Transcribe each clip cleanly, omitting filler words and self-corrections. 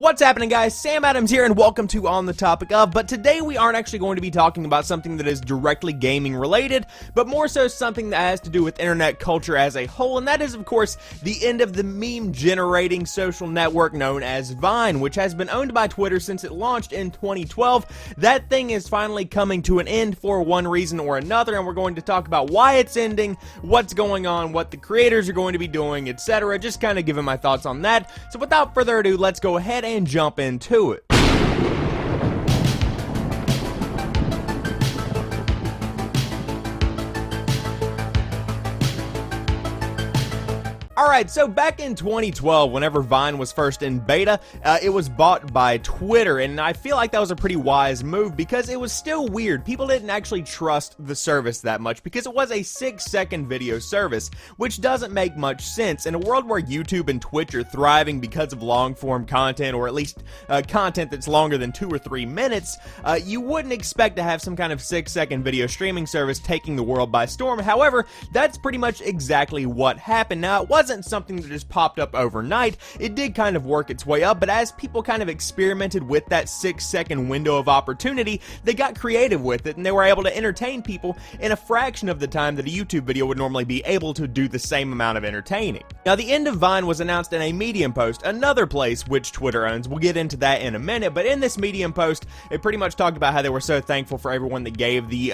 What's happening, guys? Sam Adams here, and welcome to On the Topic Of, but today we aren't actually going to be talking about something that is directly gaming related, but more so something that has to do with internet culture as a whole, and that is, of course, the end of the meme-generating social network known as Vine, which has been owned by Twitter since it launched in 2012. That thing is finally coming to an end for one reason or another, and we're going to talk about why it's ending, what's going on, what the creators are going to be doing, etc. Just kind of giving my thoughts on that. So without further ado, let's go ahead and jump into it. Alright, so back in 2012, whenever Vine was first in beta, it was bought by Twitter, and I feel like that was a pretty wise move because it was still weird. People didn't actually trust the service that much because it was a 6-second video service, which doesn't make much sense. In a world where YouTube and Twitch are thriving because of long-form content, or at least content that's longer than 2 or 3 minutes, you wouldn't expect to have some kind of 6-second video streaming service taking the world by storm. However, that's pretty much exactly what happened. Now, it wasn't something that just popped up overnight. It did kind of work its way up, but as people kind of experimented with that 6-second window of opportunity, they got creative with it, and they were able to entertain people in a fraction of the time that a YouTube video would normally be able to do the same amount of entertaining. Now, the end of Vine was announced in a Medium post, another place which Twitter owns. We'll get into that in a minute, but in this Medium post, it pretty much talked about how they were so thankful for everyone that gave the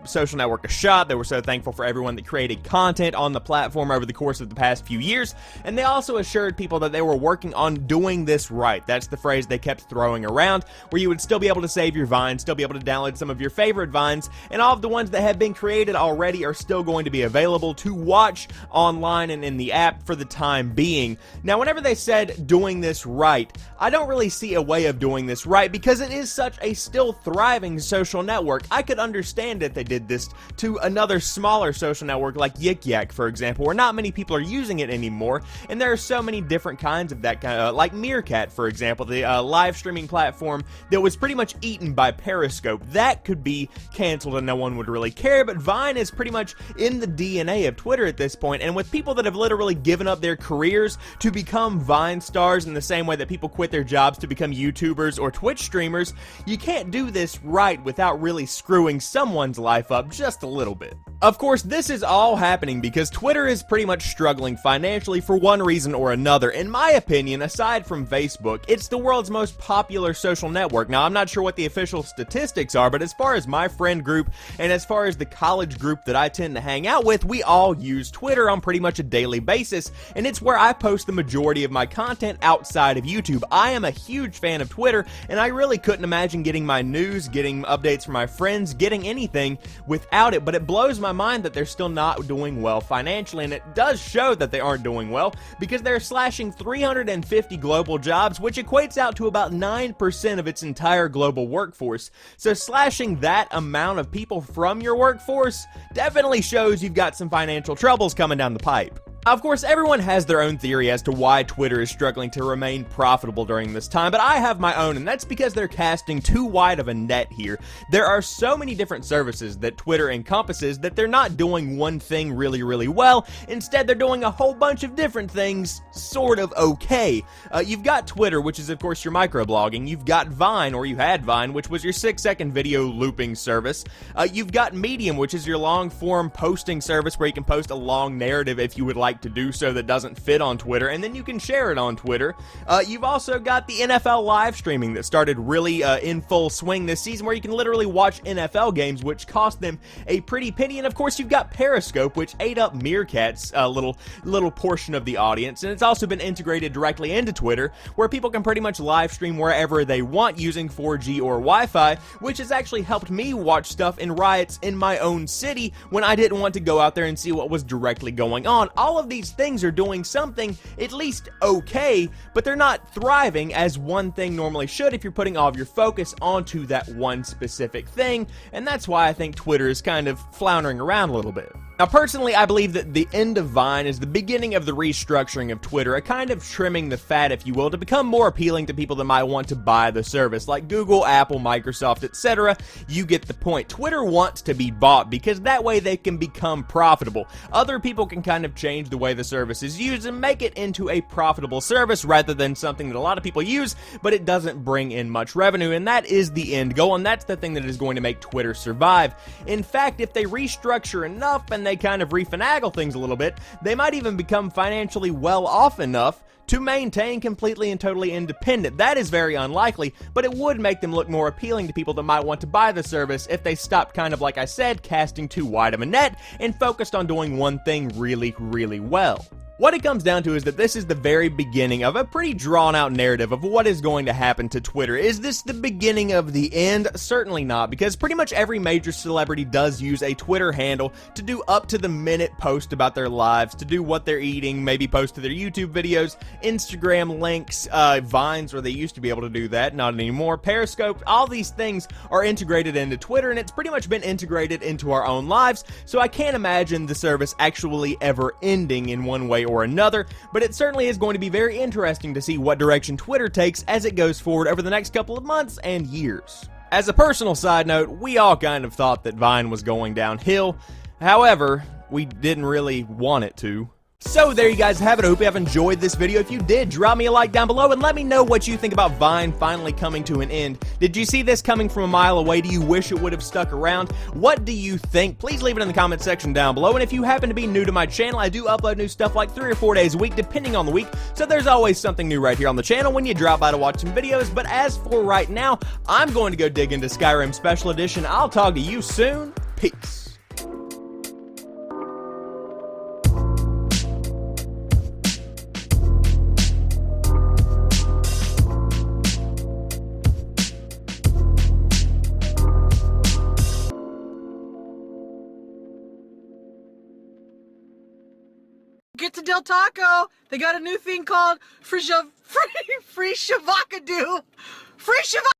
social network a shot. They were so thankful for everyone that created content on the platform over the course of the past few years, and they also assured people that they were working on doing this right. That's the phrase they kept throwing around, where you would still be able to save your Vines, still be able to download some of your favorite Vines, and all of the ones that have been created already are still going to be available to watch online and in the app for the time being. Now, whenever they said doing this right, I don't really see a way of doing this right because it is such a still thriving social network. I could understand if they did this to another smaller social network like Yik Yak, for example, where not many people are using it anymore, and there are so many different kinds of that kind of, like Meerkat, for example, the live streaming platform that was pretty much eaten by Periscope. That could be canceled and no one would really care, but Vine is pretty much in the DNA of Twitter at this point, and with people that have literally given up their careers to become Vine stars in the same way that people quit their jobs to become YouTubers or Twitch streamers, you can't do this right without really screwing someone's life up just a little bit. Of course, this is all happening because Twitter is pretty much struggling financially for one reason or another. In my opinion, aside from Facebook, it's the world's most popular social network. Now, I'm not sure what the official statistics are, but as far as my friend group and as far as the college group that I tend to hang out with, we all use Twitter on pretty much a daily basis, and it's where I post the majority of my content outside of YouTube. I am a huge fan of Twitter, and I really couldn't imagine getting my news, getting updates from my friends, getting anything without it, but it blows my mind that they're still not doing well financially, and it does show that they aren't doing well because they're slashing 350 global jobs, which equates out to about 9% of its entire global workforce. So slashing that amount of people from your workforce definitely shows you've got some financial troubles coming down the pipe. Of course, everyone has their own theory as to why Twitter is struggling to remain profitable during this time, but I have my own, and that's because they're casting too wide of a net here. There are so many different services that Twitter encompasses that they're not doing one thing really, really well. Instead, they're doing a whole bunch of different things sort of okay. You've got Twitter, which is, of course, your microblogging. You've got Vine, or you had Vine, which was your 6-second video looping service. You've got Medium, which is your long-form posting service where you can post a long narrative if you would like to do so that doesn't fit on Twitter, and then you can share it on Twitter. You've also got the NFL live streaming that started really in full swing this season, where you can literally watch NFL games, which cost them a pretty penny. And of course, you've got Periscope, which ate up Meerkat's little portion of the audience, and it's also been integrated directly into Twitter, where people can pretty much live stream wherever they want using 4G or Wi-Fi, which has actually helped me watch stuff in riots in my own city when I didn't want to go out there and see what was directly going on. All of these things are doing something at least okay, but they're not thriving as one thing normally should if you're putting all of your focus onto that one specific thing, and that's why I think Twitter is kind of floundering around a little bit. Now, personally, I believe that the end of Vine is the beginning of the restructuring of Twitter, a kind of trimming the fat, if you will, to become more appealing to people that might want to buy the service, like Google, Apple, Microsoft, etc. You get the point. Twitter wants to be bought because that way they can become profitable. Other people can kind of change change the way the service is used and make it into a profitable service rather than something that a lot of people use, but it doesn't bring in much revenue, and that is the end goal, and that's the thing that is going to make Twitter survive. In fact, if they restructure enough and they kind of refinagle things a little bit, they might even become financially well off enough to maintain completely and totally independent. That is very unlikely, but it would make them look more appealing to people that might want to buy the service if they stopped kind of, like I said, casting too wide of a net and focused on doing one thing really, really well. What it comes down to is that this is the very beginning of a pretty drawn-out narrative of what is going to happen to Twitter. Is this the beginning of the end? Certainly not, because pretty much every major celebrity does use a Twitter handle to do up-to-the-minute posts about their lives, to do what they're eating, maybe post to their YouTube videos, Instagram links, Vines, where they used to be able to do that, not anymore, Periscope. All these things are integrated into Twitter, and it's pretty much been integrated into our own lives, so I can't imagine the service actually ever ending in one way or another, but it certainly is going to be very interesting to see what direction Twitter takes as it goes forward over the next couple of months and years. As a personal side note, we all kind of thought that Vine was going downhill. However, we didn't really want it to. So there you guys have it. I hope you have enjoyed this video. If you did, drop me a like down below and let me know what you think about Vine finally coming to an end. Did you see this coming from a mile away? Do you wish it would have stuck around? What do you think? Please leave it in the comment section down below. And if you happen to be new to my channel, I do upload new stuff like 3 or 4 days a week, depending on the week. So there's always something new right here on the channel when you drop by to watch some videos. But as for right now, I'm going to go dig into Skyrim Special Edition. I'll talk to you soon. Peace. Get to Del Taco. They got a new thing called free shavacadoo. Free shavacadoo.